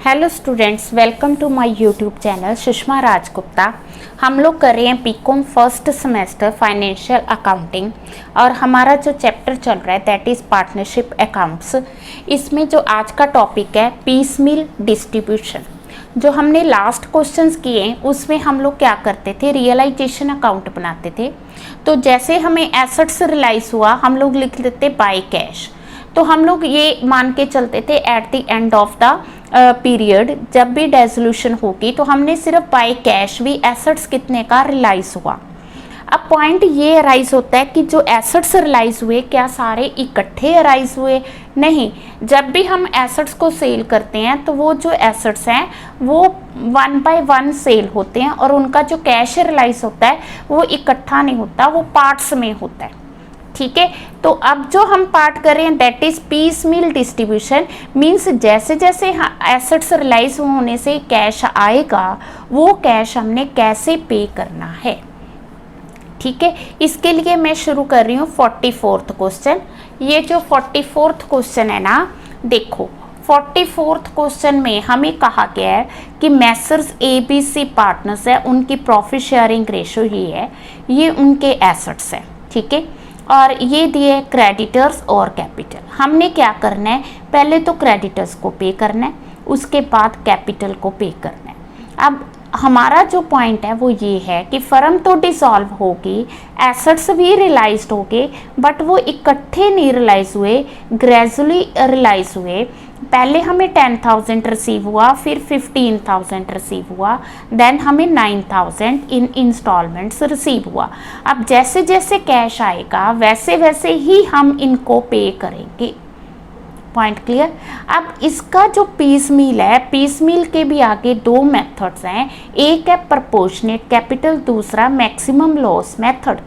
Hello students, welcome to my YouTube channel Sushma Rajgupta. हम लोग कर रहे हैं BCom first semester financial accounting और हमारा जो चैप्टर चल रहा है दैट इज़ पार्टनरशिप अकाउंट्स। इसमें जो आज का टॉपिक है पीस मील डिस्ट्रीब्यूशन। जो हमने लास्ट क्वेश्चंस किए उसमें हम लोग क्या करते थे, रियलाइजेशन अकाउंट बनाते थे। तो जैसे हमें एसेट्स रियलाइज हुआ हम लोग लिख देते बाय कैश। तो हम लोग ये मान के चलते थे at the end of the period जब भी डेसोल्यूशन होगी तो हमने सिर्फ बाय कैश भी एसेट्स कितने का रियलाइज हुआ। अब पॉइंट ये अराइज होता है कि जो एसेट्स रियलाइज हुए क्या सारे इकट्ठे अराइज हुए? नहीं, जब भी हम एसेट्स को सेल करते हैं तो वो जो एसेट्स हैं वो वन बाय वन सेल होते हैं और उनका जो कैश रियलाइज होता है वो इकट्ठा नहीं होता, वो पार्ट्स में होता है। ठीक है, तो अब जो हम पार्ट कर रहे हैं that is piecemeal distribution. Means जैसे जैसे एसेट्स रियलाइज होने से कैश आएगा वो कैश हमने कैसे पे करना है। ठीक है, इसके लिए मैं शुरू कर रही हूँ 44th क्वेश्चन। ये जो 44th क्वेश्चन है ना, देखो 44th क्वेश्चन में हमें कहा गया है कि मैसर्स ABC पार्टनर्स है, उनकी प्रॉफिट शेयरिंग रेशो ये है, ये उनके एसेट्स है। ठीक है, और ये दिए क्रेडिटर्स और कैपिटल। हमने क्या करना है, पहले तो क्रेडिटर्स को पे करना है, उसके बाद कैपिटल को पे करना है। अब हमारा जो पॉइंट है वो ये है कि फर्म तो डिसॉल्व होगी, एसेट्स भी रियलाइज हो गए, बट वो इकट्ठे नहीं रियलाइज हुए, ग्रेजुअली रियलाइज हुए। पहले हमें 10,000 रिसीव हुआ, फिर 15,000 रिसीव हुआ, देन हमें 9,000 इन इंस्टॉलमेंट्स रिसीव हुआ। अब जैसे जैसे कैश आएगा वैसे वैसे ही हम इनको पे करेंगे। Point clear? अब इसका जो पीस मील है, पीस मील के भी आगे दो मेथड्स हैं, एक है प्रोपोर्शनेट कैपिटल, दूसरा मैक्सिमम लॉस मेथड।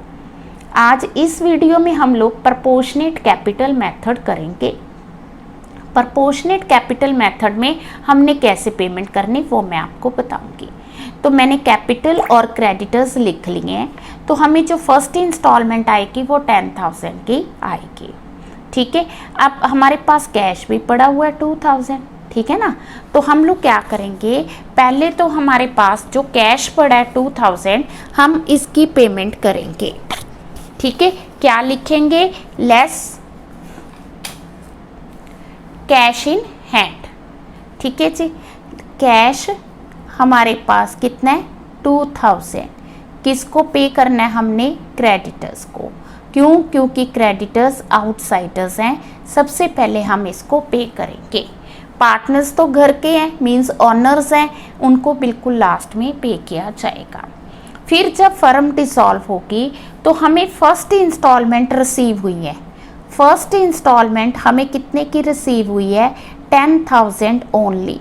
आज इस वीडियो में हम लोग प्रोपोर्शनेट कैपिटल मेथड करेंगे। प्रोपोर्शनेट कैपिटल मेथड में हमने कैसे पेमेंट करनी वो मैं आपको बताऊंगी। तो मैंने कैपिटल और क्रेडिटर्स लिख लिए हैं, तो हमें जो फर्स्ट इंस्टॉलमेंट आएगी वो 10,000 की आएगी। ठीक है, अब हमारे पास कैश भी पड़ा हुआ है 2,000। ठीक है ना, तो हम लोग क्या करेंगे, पहले तो हमारे पास जो कैश पड़ा है 2,000 हम इसकी पेमेंट करेंगे। ठीक है, क्या लिखेंगे, लेस कैश इन हैंड। ठीक है जी, कैश हमारे पास कितना है 2,000। किसको पे करना है हमने, क्रेडिटर्स को। क्यों? क्योंकि क्रेडिटर्स आउटसाइडर्स हैं, सबसे पहले हम इसको पे करेंगे। पार्टनर्स तो घर के हैं, मींस ऑनर्स हैं, उनको बिल्कुल लास्ट में पे किया जाएगा। फिर जब फर्म डिसॉल्व होगी तो हमें फर्स्ट इंस्टॉलमेंट रिसीव हुई है। फर्स्ट इंस्टॉलमेंट हमें कितने की रिसीव हुई है, 10,000 ओनली।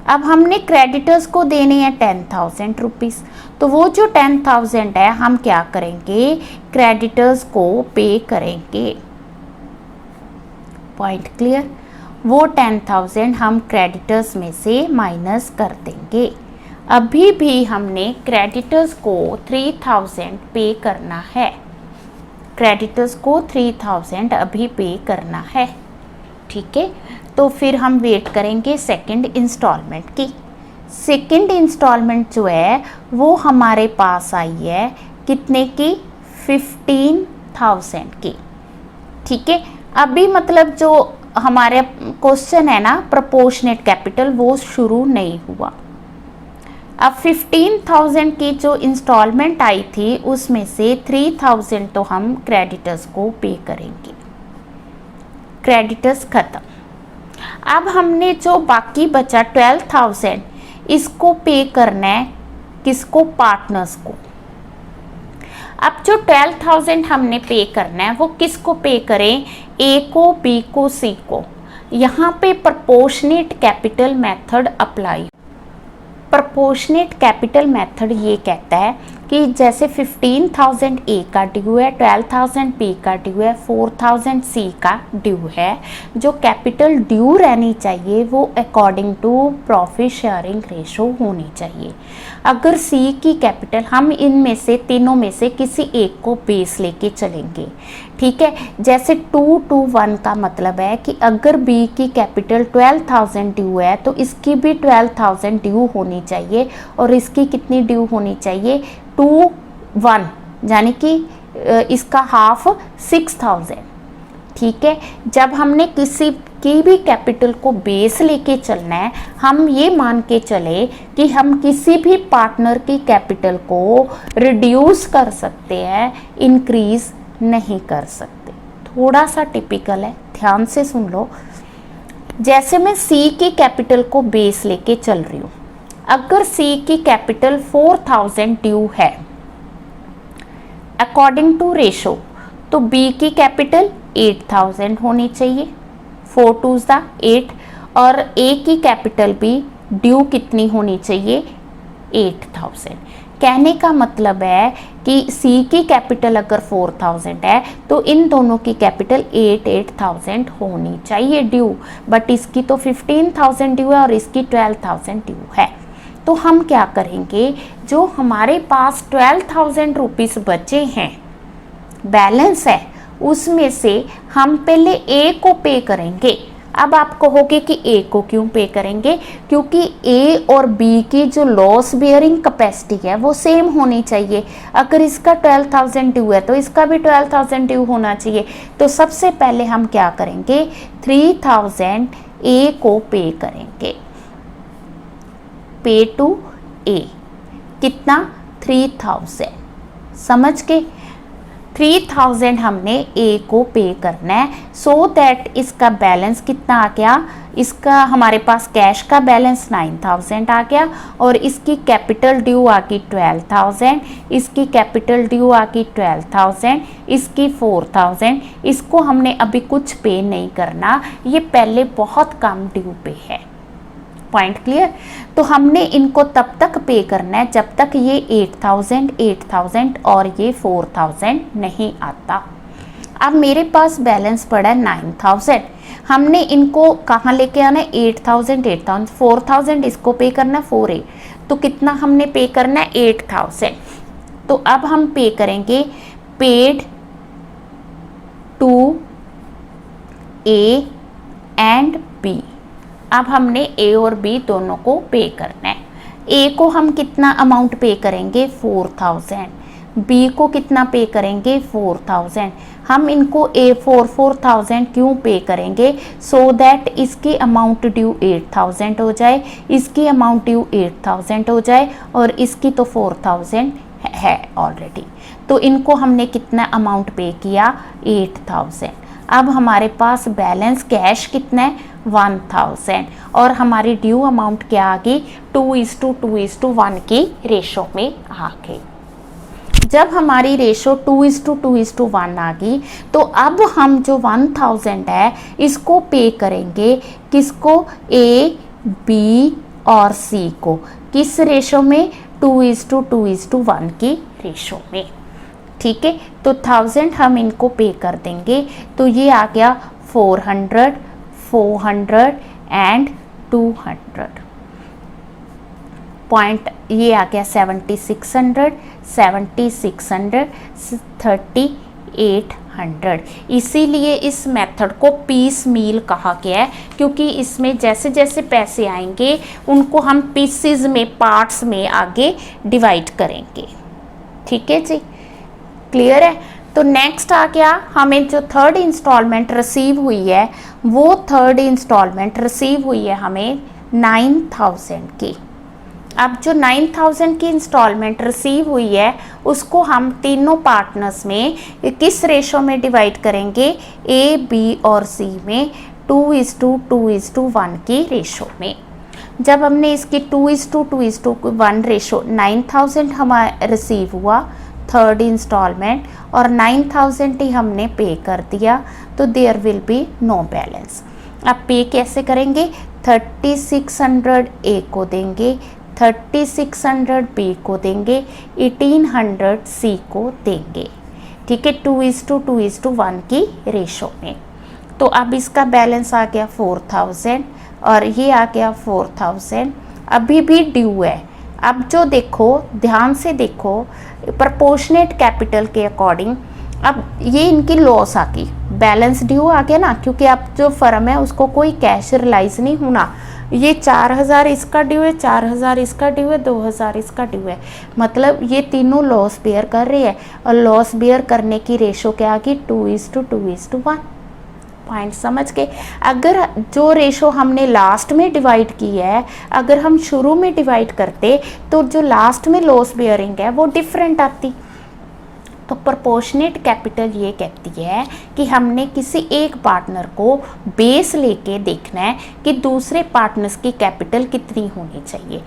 अब हमने क्रेडिटर्स को देने हैं 10,000 रुपीज़, तो वो जो 10,000 है हम क्या करेंगे, क्रेडिटर्स को पे करेंगे। Point clear? वो 10,000 हम क्रेडिटर्स में से माइनस कर देंगे। अभी भी हमने क्रेडिटर्स को 3,000 पे करना है। क्रेडिटर्स को 3,000 अभी पे करना है। ठीक है, तो फिर हम वेट करेंगे सेकंड इंस्टॉलमेंट की। सेकंड इंस्टॉलमेंट जो है वो हमारे पास आई है कितने की, 15,000 की। ठीक है, अभी मतलब जो हमारे क्वेश्चन है ना प्रोपोर्शनेट कैपिटल वो शुरू नहीं हुआ। अब 15,000 की जो इंस्टॉलमेंट आई थी उसमें से 3,000 तो हम क्रेडिटर्स को पे करेंगे। क्रेडिटर्स खत्म। अब हमने जो बाकी बचा 12,000 इसको पे करना है किसको, पार्टनर्स को। अब जो 12,000 हमने पे करना है वो किसको पे करें, ए को, बी को, सी को। यहाँ पे proportionate capital method apply. Proportionate capital method ये कहता है कि जैसे 15,000 ए का ड्यू है, 12,000 बी का ड्यू है, 4,000 सी का ड्यू है, जो कैपिटल ड्यू रहनी चाहिए वो according to profit sharing ratio होनी चाहिए। अगर सी की कैपिटल, हम इनमें से तीनों में से किसी एक को बेस लेके चलेंगे, ठीक है। जैसे 2 to 1 का मतलब है कि अगर बी की कैपिटल 12,000 ड्यू है तो इसकी भी 12,000 ड्यू होनी चाहिए, और इसकी कितनी ड्यू होनी चाहिए 2 1, यानी कि इसका हाफ 6,000, ठीक है। जब हमने किसी की भी कैपिटल को बेस लेके चलना है, हम ये मान के चले कि हम किसी भी पार्टनर की कैपिटल को रिड्यूस कर सकते हैं, इंक्रीज नहीं कर सकते। थोड़ा सा टिपिकल है, ध्यान से सुन लो। जैसे मैं सी की कैपिटल को बेस लेके चल रही हूँ, अगर सी की कैपिटल 4,000 ड्यू है अकॉर्डिंग टू रेशो, तो बी की कैपिटल 8,000 होनी चाहिए, 4 2s 8, और ए की कैपिटल भी ड्यू कितनी होनी चाहिए 8,000। कहने का मतलब है कि सी की कैपिटल अगर 4,000 है तो इन दोनों की कैपिटल 8,000 होनी चाहिए ड्यू, बट इसकी तो 15,000 ड्यू है और इसकी 12,000 ड्यू है। तो हम क्या करेंगे, जो हमारे पास 12,000 रुपीज़ बचे हैं, बैलेंस है, उसमें से हम पहले ए को पे करेंगे। अब आप कहोगे कि ए को क्यों पे करेंगे, क्योंकि ए और बी की जो लॉस बियरिंग कैपेसिटी है वो सेम होनी चाहिए। अगर इसका 12,000 ड्यू है तो इसका भी 12,000 ड्यू होना चाहिए। तो सबसे पहले हम क्या करेंगे, 3,000 ए को पे करेंगे, पे टू ए, कितना 3,000, समझ के 3,000 हमने ए को पे करना है, सो दैट इसका बैलेंस कितना आ गया, इसका हमारे पास कैश का बैलेंस 9,000 आ गया, और इसकी कैपिटल ड्यू आ गई 12,000, इसकी कैपिटल ड्यू आ गई 12,000, इसकी 4,000। इसको हमने अभी कुछ पे नहीं करना, ये पहले बहुत कम ड्यू पे है। Point clear. तो हमने इनको तब तक पे करना है जब तक ये 8,000 और ये 4,000 नहीं आता। अब मेरे पास बैलेंस पड़ा है 9,000, हमने इनको कहाँ लेके आना है 8,000, 4,000 इसको पे करना है 4A, तो कितना हमने पे करना है 8,000। तो अब हम पे करेंगे paid to A and B. अब हमने ए और बी दोनों को पे करना है। ए को हम कितना अमाउंट पे करेंगे 4,000, बी को कितना पे करेंगे 4,000। हम इनको ए 4,000 क्यों पे करेंगे, सो दैट इसकी अमाउंट ड्यू 8,000 हो जाए, इसकी अमाउंट ड्यू 8,000 हो जाए, और इसकी तो 4,000 है ऑलरेडी। तो इनको हमने कितना अमाउंट पे किया 8,000। अब हमारे पास बैलेंस कैश कितना है 1,000, और हमारी ड्यू अमाउंट क्या आ गई 2:1 की रेशो में आ गई। जब हमारी रेशो 2:1 आ गई, तो अब हम जो 1,000 है इसको पे करेंगे, किसको, ए बी और सी को, किस रेशो में 2:1 की रेशो में, ठीक है। तो 1,000 हम इनको पे कर देंगे, तो ये आ गया 400, 400 एंड 200 पॉइंट, ये आ गया 7,600, 7,600, 3,800। इसीलिए इस मेथड को पीस मील कहा गया है, क्योंकि इसमें जैसे जैसे पैसे आएंगे उनको हम पीसेस में, पार्ट्स में आगे डिवाइड करेंगे, ठीक है जी, क्लियर है। तो नेक्स्ट आ गया, हमें जो थर्ड इंस्टॉलमेंट रिसीव हुई है, वो थर्ड इंस्टॉलमेंट रिसीव हुई है हमें 9,000 की। अब जो 9,000 की इंस्टॉलमेंट रिसीव हुई है उसको हम तीनों पार्टनर्स में किस रेशो में डिवाइड करेंगे, ए बी और सी में 2:1 की रेशो में। जब हमने इसकी 2:1 रेशो 9,000 हमारा रिसीव हुआ थर्ड इंस्टॉलमेंट, और 9,000 ही हमने पे कर दिया, तो there will be no balance. अब पे कैसे करेंगे, 3,600 ए को देंगे, 3600 बी को देंगे, 1800 सी को देंगे। ठीक है, 2:1 की रेशो में। तो अब इसका बैलेंस आ गया 4000 और ये आ गया 4000, अभी भी ड्यू है। अब जो देखो, ध्यान से देखो, प्रपोर्शनेट कैपिटल के अकॉर्डिंग अब ये इनकी लॉस आ गई, बैलेंस ड्यू आ गया ना, क्योंकि अब जो फर्म है उसको कोई कैश रिलाइज नहीं होना। ये 4000 इसका ड्यू है, 4000 इसका ड्यू है, 2000 इसका ड्यू है, मतलब ये तीनों लॉस बेयर कर रही है। और लॉस बेयर करने की रेशो क्या आ गई, 2:1। पॉइंट समझ के, अगर जो रेशो हमने लास्ट में डिवाइड की है, अगर हम शुरू में डिवाइड करते तो जो लास्ट में लॉस बेयरिंग है वो डिफरेंट आती। तो प्रोपोर्शनेट कैपिटल ये कहती है कि हमने किसी एक पार्टनर को बेस लेके देखना है कि दूसरे पार्टनर्स की कैपिटल कितनी होनी चाहिए।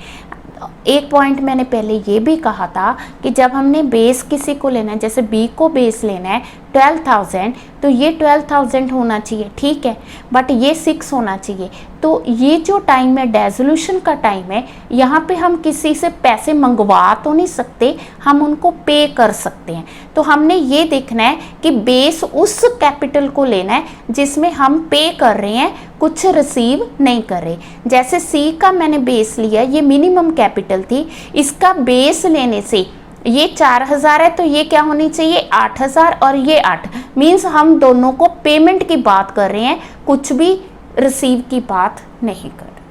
एक पॉइंट मैंने पहले ये भी कहा था कि जब हमने बेस किसी को लेना है, जैसे बी को बेस लेना है 12,000, तो ये 12,000 होना चाहिए, ठीक है, बट ये 6 होना चाहिए। तो ये जो टाइम है, डेजोल्यूशन का टाइम है, यहाँ पे हम किसी से पैसे मंगवा तो नहीं सकते, हम उनको पे कर सकते हैं। तो हमने ये देखना है कि बेस उस कैपिटल को लेना है जिसमें हम पे कर रहे हैं, कुछ रिसीव नहीं कर रहे। जैसे सी का मैंने बेस लिया, ये मिनिमम कैपिटल थी, इसका बेस लेने से ये 4000 है, तो ये क्या होनी चाहिए 8000 और ये 8, मीन्स हम दोनों को पेमेंट की बात कर रहे हैं, कुछ भी रिसीव की बात नहीं कर रहे।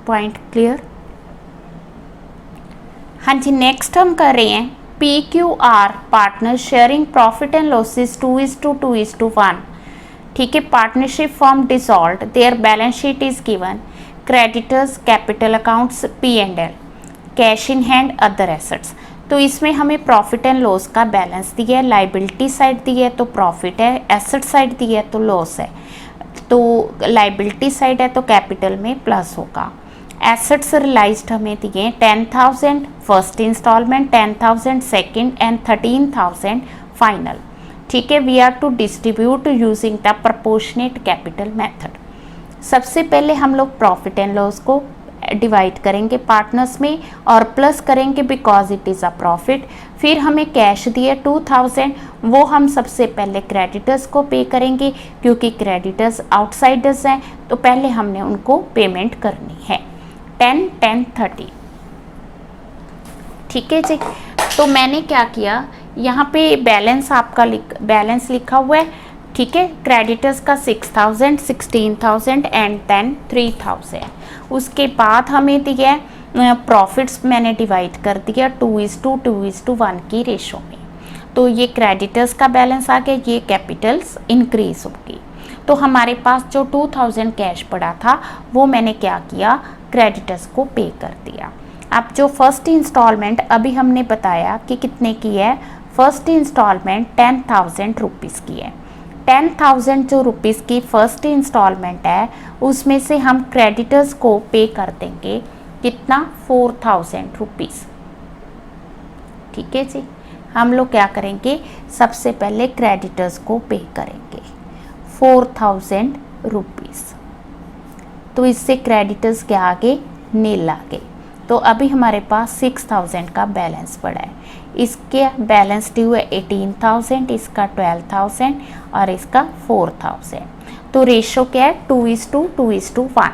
Point clear? हाँ जी, नेक्स्ट हम कर रहे हैं PQR partner sharing profit and losses 2:1। ठीक है, partnership form dissolved, their balance sheet is given, creditors, capital accounts, P&L, cash in hand, other assets. तो इसमें हमें प्रॉफिट एंड लॉस का बैलेंस दिया है, लाइबिलिटी साइड दी है तो प्रॉफिट है, एसेट साइड दी है तो लॉस है। तो लाइबिलिटी साइड है तो कैपिटल में प्लस होगा। एसेट्स रियलाइज्ड हमें दिए 10,000 first instalment, 10,000 second and 13,000 final. ठीक है, we are to distribute using the proportionate capital method. सबसे पहले हम लोग प्रॉफिट एंड लॉस को डिवाइड करेंगे पार्टनर्स में और प्लस करेंगे because it is a profit. फिर हमें कैश दिए 2000, वो हम सबसे पहले क्रेडिटर्स को पे करेंगे क्योंकि क्रेडिटर्स आउटसाइडर्स हैं, तो पहले हमने उनको पेमेंट करनी है 10, 10, 30। ठीक है जी, तो मैंने क्या किया, यहाँ पे बैलेंस आपका बैलेंस लिखा हुआ है। ठीक है, क्रेडिटर्स का 6000, 16,000 एंड देन 3000। उसके बाद हमें दिया प्रॉफिट्स, मैंने डिवाइड कर दिया 2:1 की रेशो में। तो ये क्रेडिटर्स का बैलेंस आ गया, ये कैपिटल्स इंक्रीज होगी। तो हमारे पास जो 2000 कैश पड़ा था वो मैंने क्या किया, क्रेडिटर्स को पे कर दिया। अब जो फर्स्ट इंस्टॉलमेंट अभी हमने बताया कि कितने की है, फर्स्ट इंस्टॉलमेंट 10,000 रुपीज़ की है। 10,000 जो रुपीज़ की फर्स्ट इंस्टॉलमेंट है उसमें से हम क्रेडिटर्स को पे कर देंगे कितना, 4,000 रुपीज़। ठीक है जी, हम लोग क्या करेंगे, सबसे पहले क्रेडिटर्स को पे करेंगे 4,000 रुपीज़। तो इससे क्रेडिटर्स के आगे नील आ गए। तो अभी हमारे पास 6,000 का बैलेंस पड़ा है। इसके बैलेंस ड्यू है 18,000, इसका 12,000 और इसका 4,000। तो रेशो क्या है, 2:1।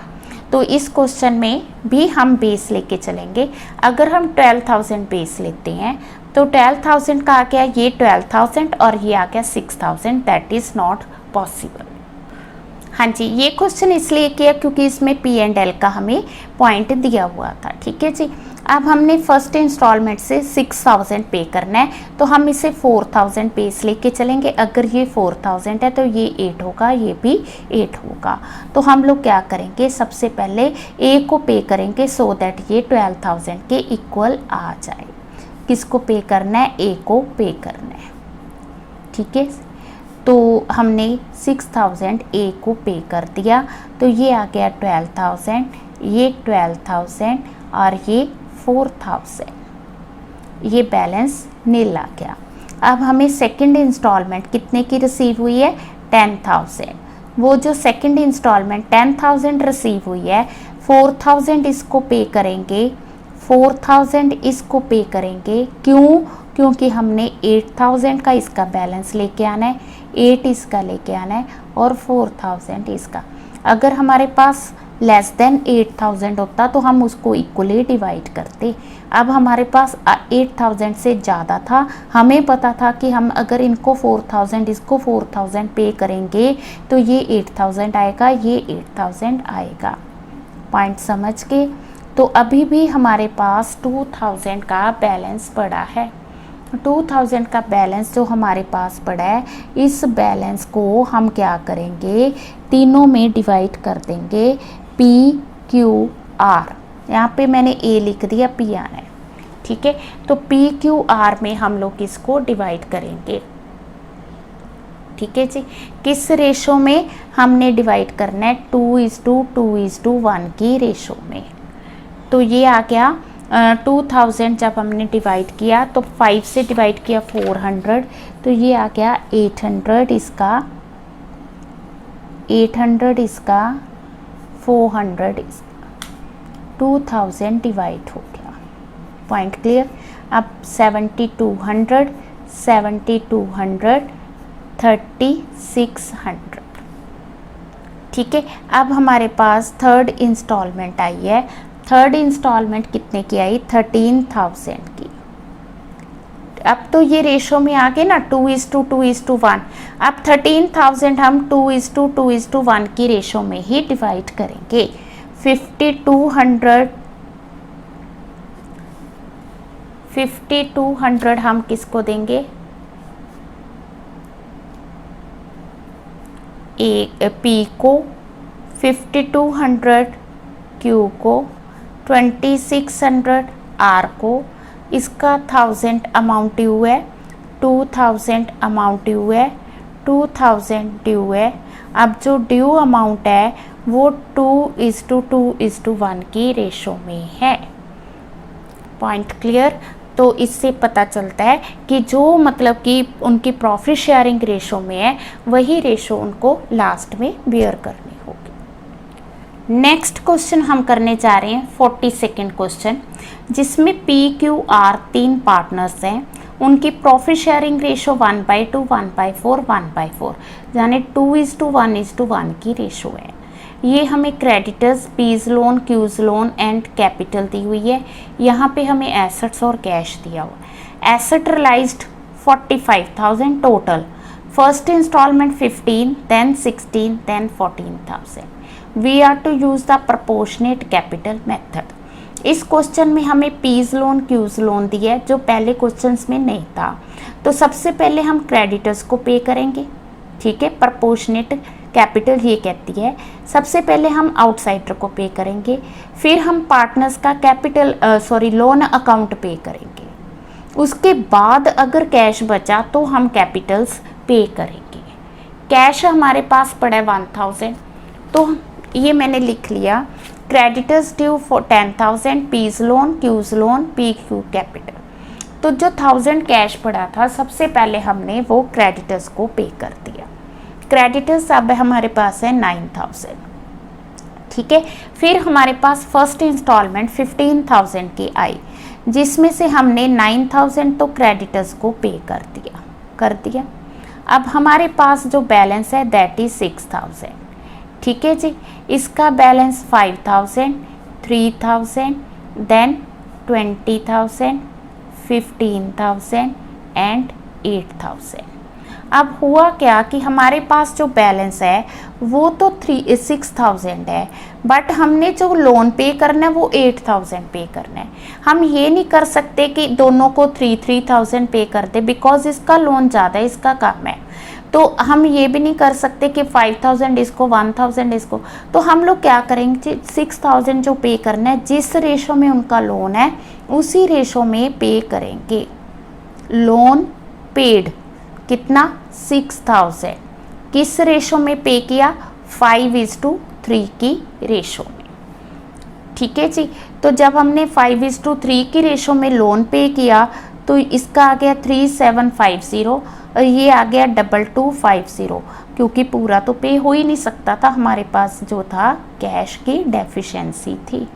तो इस क्वेश्चन में भी हम बेस लेके चलेंगे। अगर हम 12,000 बेस लेते हैं तो 12,000 का आ गया ये 12,000 और ये आ गया 6,000, दैट इज़ नॉट पॉसिबल। हाँ जी, ये क्वेश्चन इसलिए किया क्योंकि इसमें P&L का हमें पॉइंट दिया हुआ था। ठीक है जी, अब हमने फर्स्ट इंस्टॉलमेंट से 6,000 पे करना है, तो हम इसे 4,000 बेस लेके चलेंगे। अगर ये 4,000 है तो ये 8 होगा, ये भी 8 होगा। तो हम लोग क्या करेंगे, सबसे पहले A को पे करेंगे सो दैट ये 12,000 के इक्वल आ जाए। किसको पे करना है, A को पे करना है। ठीक है, तो हमने 6,000 A को पे कर दिया, तो ये आ गया 12,000, ये 12,000 और ये 4,000, ये बैलेंस नील आ गया। अब हमें सेकंड इंस्टॉलमेंट कितने की रिसीव हुई है, 10,000। वो जो सेकंड इंस्टॉलमेंट 10,000 रिसीव हुई है, 4,000 इसको पे करेंगे, 4,000 इसको पे करेंगे। क्यों? क्योंकि हमने 8,000 का इसका बैलेंस लेके आना है, 8 इसका लेके आना है और 4,000 इसका। अगर हमारे पास लेस देन 8,000 होता तो हम उसको इक्वली डिवाइड करते। अब हमारे पास 8,000 से ज़्यादा था, हमें पता था कि हम अगर इनको 4,000 इसको 4,000 पे करेंगे तो ये 8,000 आएगा, ये 8,000 आएगा। पॉइंट समझ के? तो अभी भी हमारे पास 2,000 का बैलेंस पड़ा है। 2,000 का बैलेंस जो हमारे पास पड़ा है, इस बैलेंस को हम क्या करेंगे, तीनों में डिवाइड कर देंगे। पी क्यू आर, यहाँ पे मैंने ए लिख दिया, पी आना है, ठीक है। तो पी क्यू आर में हम लोग इसको डिवाइड करेंगे, ठीक है जी। किस रेशो में हमने डिवाइड करना है? 2:2:1 की रेशो में। तो ये आ गया 2,000 जब हमने डिवाइड किया तो 5 से डिवाइड किया 400, तो ये आ गया 800 इसका, 800 इसका, 400 इसका, 2,000 डिवाइड हो गया। Point clear? अब 7,200, 7,200, 3,600, ठीक है। अब हमारे पास थर्ड इंस्टॉलमेंट आई है। थर्ड इंस्टॉलमेंट कितने की आई? 13,000 की। अब तो ये रेशो में आ गए ना, 2:2:1। अब 13,000 हम 2:2:1 की रेशो में ही डिवाइड करेंगे। 5,200 हम किसको देंगे? पी को, 5,200 क्यू को, 2,600 आर को, इसका 1,000 अमाउंट ड्यू है, 2,000 अमाउंट ड्यू है, 2,000 ड्यू है। अब जो ड्यू अमाउंट है वो 2:2:1 की रेशो में है। Point clear? तो इससे पता चलता है कि जो मतलब कि उनकी प्रॉफिट शेयरिंग रेशो में है, वही रेशो उनको लास्ट में बियर करनी होगी। नेक्स्ट क्वेश्चन हम करने जा रहे हैं 42nd क्वेश्चन, जिसमें पी क्यू आर 3 पार्टनर्स हैं। उनकी प्रॉफिट शेयरिंग रेशो 1/2, 1/4, 1/4, यानी 2:1:1 की रेशो है। ये हमें creditors, P's loan, Q's loan and capital दी हुई है। यहाँ पे हमें एसेट्स और कैश दिया हुआ। Asset realised 45,000 total. First instalment 15, then 16, then 14,000। We are to use the proportionate capital method. इस क्वेश्चन में हमें पीज लोन, क्यूज लोन दिया है, जो पहले क्वेश्चंस में नहीं था। तो सबसे पहले हम क्रेडिटर्स को पे करेंगे, ठीक है। प्रोपोर्शनेट कैपिटल ये कहती है सबसे पहले हम आउटसाइडर को पे करेंगे, फिर हम पार्टनर्स का कैपिटल लोन अकाउंट पे करेंगे। उसके बाद अगर कैश बचा तो हम कैपिटल्स पे करेंगे। कैश हमारे पास पड़ा है 1,000, तो ये मैंने लिख लिया। Creditors due for 10,000, P's loan, Q's loan, P Q capital. तो जो 1,000 कैश पड़ा था, सबसे पहले हमने वो क्रेडिटर्स को पे कर दिया। क्रेडिटर्स अब हमारे पास है 9,000, ठीक है। फिर हमारे पास फर्स्ट इंस्टॉलमेंट 15,000 की आई, जिसमें से हमने 9,000 तो क्रेडिटर्स को पे कर दिया। अब हमारे पास जो बैलेंस है दैट इज 6,000, ठीक है जी। इसका बैलेंस 5,000, 3,000, देन 20,000, 15,000 एंड 8,000। अब हुआ क्या कि हमारे पास जो बैलेंस है वो तो 6,000 है, बट हमने जो लोन पे करना है वो 8,000 पे करना है। हम ये नहीं कर सकते कि दोनों को 3,000 पे कर दे, बिकॉज इसका लोन ज़्यादा है, इसका कम है। तो हम ये भी नहीं कर सकते कि 5,000 इसको, 1,000 इसको। तो हम लोग क्या करेंगे, 6,000 जो पे करना है, जिस रेशो में उनका लोन है उसी रेशो में पे करेंगे। लोन पेड कितना? 6,000। किस रेशो में पे किया? 5:3 की रेशो में, ठीक है जी। तो जब हमने 5:3 की रेशो में लोन पे किया तो इसका आ गया 3750 और ये आ गया 2250, क्योंकि पूरा तो पे हो ही नहीं सकता था, हमारे पास जो था कैश की डेफिशिएंसी थी।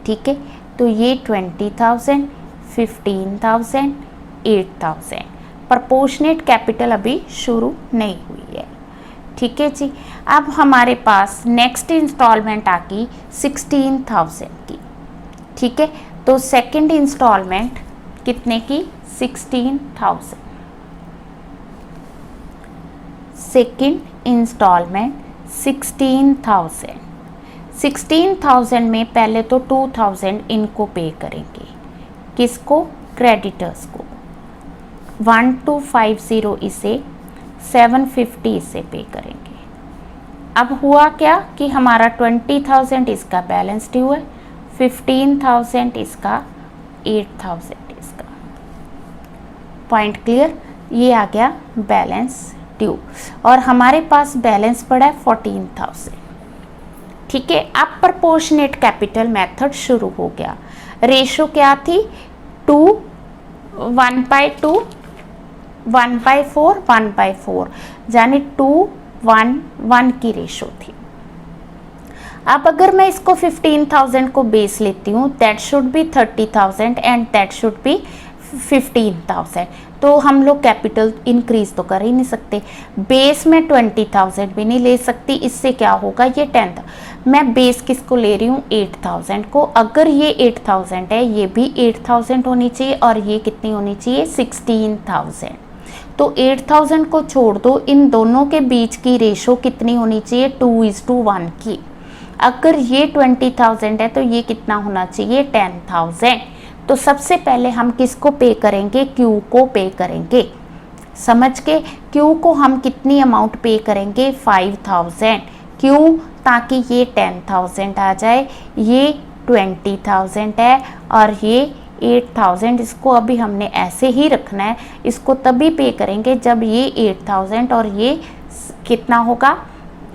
ठीक है, तो ये 20,000, 15,000, 8,000। प्रपोर्शनेट कैपिटल अभी शुरू नहीं हुई है। ठीक है जी, अब हमारे पास नेक्स्ट इंस्टॉलमेंट आ गई 16,000 की। ठीक है, तो सेकंड इंस्टॉलमेंट कितने की? 16,000। Second instalment 16,000। 16,000 में पहले तो 2,000 इनको पे करेंगे। किसको? क्रेडिटर्स को। 1250 इसे, 750 इसे पे करेंगे। अब हुआ क्या कि हमारा 20,000 इसका बैलेंस ड्यू है, 15,000 इसका, 8,000 इसका। Point clear? ये आ गया बैलेंस ड्यू और हमारे पास बैलेंस पड़ा है 14,000। ठीक है, अब प्रपोर्शनेट कैपिटल मेथड शुरू हो गया। रेशो क्या थी? 2 1/2, 1/4, 1/4, यानी 2 1 1 की रेशो थी। अब अगर मैं इसको 15,000 को बेस लेती हूँ, that should be 30,000 and that should be 15,000। तो हम लोग कैपिटल इंक्रीज तो कर ही नहीं सकते। बेस में 20,000 भी नहीं ले सकती, इससे क्या होगा? ये 10 मैं बेस किसको ले रही हूँ? 8,000 को। अगर ये 8,000 है, ये भी 8,000 होनी चाहिए और ये कितनी होनी चाहिए? 16,000। तो 8,000 को छोड़ दो, इन दोनों के बीच की रेशो कितनी होनी चाहिए? 2:1 की। अगर ये 20,000 है तो ये कितना होना चाहिए? 10,000। तो सबसे पहले हम किसको पे करेंगे? क्यू को पे करेंगे। समझ के? क्यू को हम कितनी अमाउंट पे करेंगे? 5,000। क्यों? ताकि ये 10,000 आ जाए, ये 20,000 है और ये 8,000। इसको अभी हमने ऐसे ही रखना है, इसको तभी पे करेंगे जब ये 8,000 और ये कितना होगा?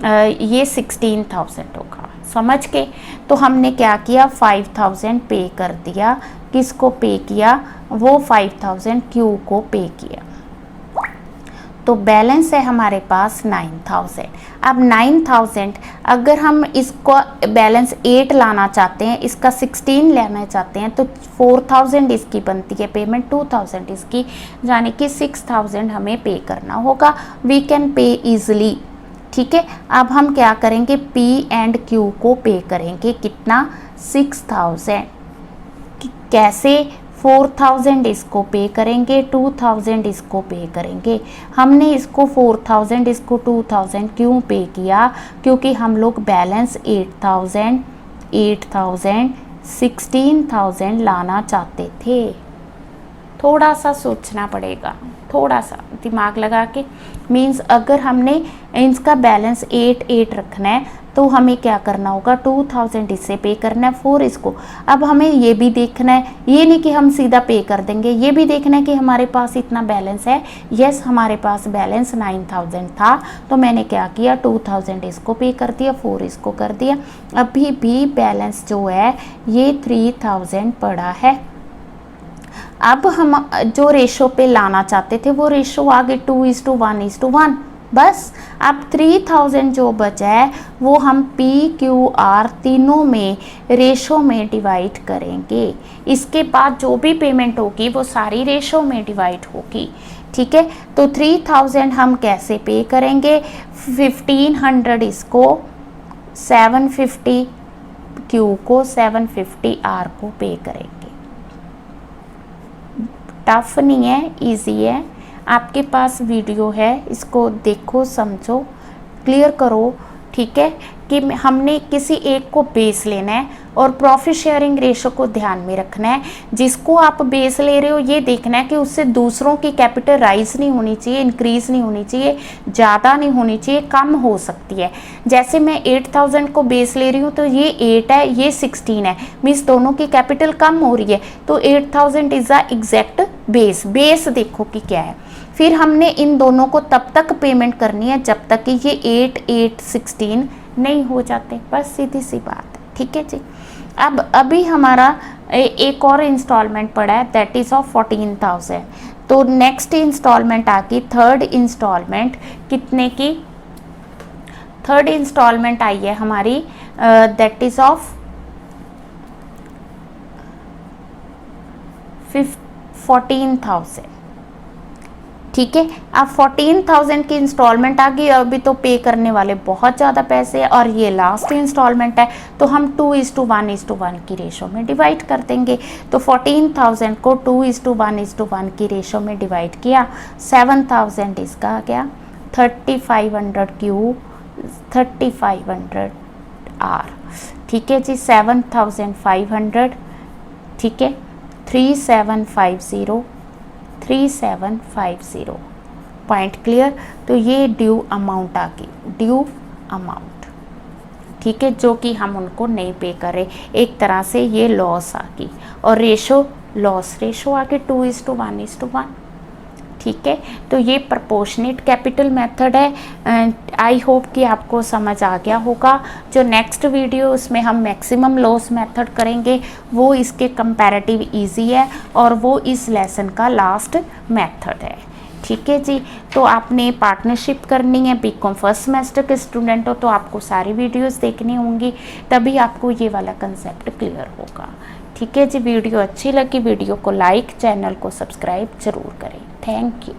ये 16,000 होगा। समझ के? तो हमने क्या किया? 5,000 पे कर दिया। किसको पे किया? वो 5,000 क्यू को पे किया। तो बैलेंस है हमारे पास 9,000। अब 9,000 अगर हम इसको बैलेंस 8 लाना चाहते हैं, इसका 16 लेना चाहते हैं, तो 4,000 इसकी बनती है पेमेंट, 2,000 इसकी, यानी कि 6,000 हमें पे करना होगा। We can pay easily. ठीक है, अब हम क्या करेंगे? पी एंड क्यू को पे करेंगे। कितना? 6,000। कैसे? 4,000 इसको पे करेंगे, 2,000 इसको पे करेंगे। हमने इसको 4,000 इसको 2,000 क्यों पे किया? क्योंकि हम लोग बैलेंस 8,000 8,000 16,000 लाना चाहते थे। थोड़ा सा सोचना पड़ेगा, थोड़ा सा दिमाग लगा के। मीन्स अगर हमने इसका बैलेंस 8 रखना है तो हमें क्या करना होगा? 2,000 इससे पे करना है, 4 इसको। अब हमें ये भी देखना है, ये नहीं कि हम सीधा पे कर देंगे, ये भी देखना है कि हमारे पास इतना बैलेंस है। यस, हमारे पास बैलेंस 9,000 था, तो मैंने क्या किया? 2,000 इसको पे कर दिया, 4 इसको कर दिया। अभी भी बैलेंस जो है ये 3,000 पड़ा है। अब हम जो रेशो पे लाना चाहते थे वो रेशो आ गई 2:1:1। बस अब 3,000 जो बचा है वो हम पी क्यू आर तीनों में रेशो में डिवाइड करेंगे। इसके बाद जो भी पेमेंट होगी वो सारी रेशो में डिवाइड होगी। ठीक है, तो 3,000 हम कैसे पे करेंगे? 1,500 इसको, 750 क्यू को, 750 आर को पे करेंगे। टफ नहीं है, इजी है। आपके पास वीडियो है, इसको देखो, समझो, क्लियर करो। ठीक है, कि हमने किसी एक को बेस लेना है और प्रॉफिट शेयरिंग रेशो को ध्यान में रखना है। जिसको आप बेस ले रहे हो ये देखना है कि उससे दूसरों की कैपिटल राइज नहीं होनी चाहिए, इंक्रीज नहीं होनी चाहिए, ज़्यादा नहीं होनी चाहिए, कम हो सकती है। जैसे मैं 8,000 को बेस ले रही हूँ तो ये 8 है, ये 16 है, मीन्स दोनों की कैपिटल कम हो रही है, तो 8,000 is the exact base. Base देखो कि क्या है। फिर हमने इन दोनों को तब तक पेमेंट करनी है जब तक कि ये 8, 8, 16 नहीं हो जाते। बस सीधी सी बात है। ठीक है जी। अब अभी हमारा एक और इंस्टॉलमेंट पड़ा है, दैट इज़ ऑफ 14,000। तो नेक्स्ट इंस्टॉलमेंट आ गई थर्ड इंस्टॉलमेंट, कितने की? थर्ड इंस्टॉलमेंट आई है हमारी, दैट इज़ ऑफ 14,000। ठीक है, अब 14,000 की इंस्टॉलमेंट आ गई। अभी तो पे करने वाले बहुत ज़्यादा पैसे हैं और ये लास्ट इंस्टॉलमेंट है, तो हम 2:1 की रेशो में डिवाइड कर देंगे। तो 14,000 को 2:1 की रेशो में डिवाइड किया, 7,000 इसका आ गया, 3,500 क्यू, 3,500 आर। ठीक है जी, 7,500, ठीक है, 3750 पॉइंट क्लियर। तो ये ड्यू अमाउंट आ गई, ड्यू अमाउंट, ठीक है, जो कि हम उनको नहीं पे करें। एक तरह से ये लॉस आ गई, और रेशो, लॉस रेशो आ गई 2:1। ठीक है, तो ये प्रपोर्शनेट कैपिटल मेथड है। आई होप कि आपको समझ आ गया होगा। जो नेक्स्ट वीडियो उसमें हम मैक्सिमम लॉस मेथड करेंगे, वो इसके कंपैरेटिव इजी है और वो इस लेसन का लास्ट मेथड है। ठीक है जी, तो आपने पार्टनरशिप करनी है, बीकॉम फर्स्ट सेमेस्टर के स्टूडेंट हो तो आपको सारी वीडियोस देखनी होंगी, तभी आपको ये वाला कंसेप्ट क्लियर होगा। ठीक है जी, वीडियो अच्छी लगी वीडियो को लाइक, चैनल को सब्सक्राइब जरूर करें। Thank you.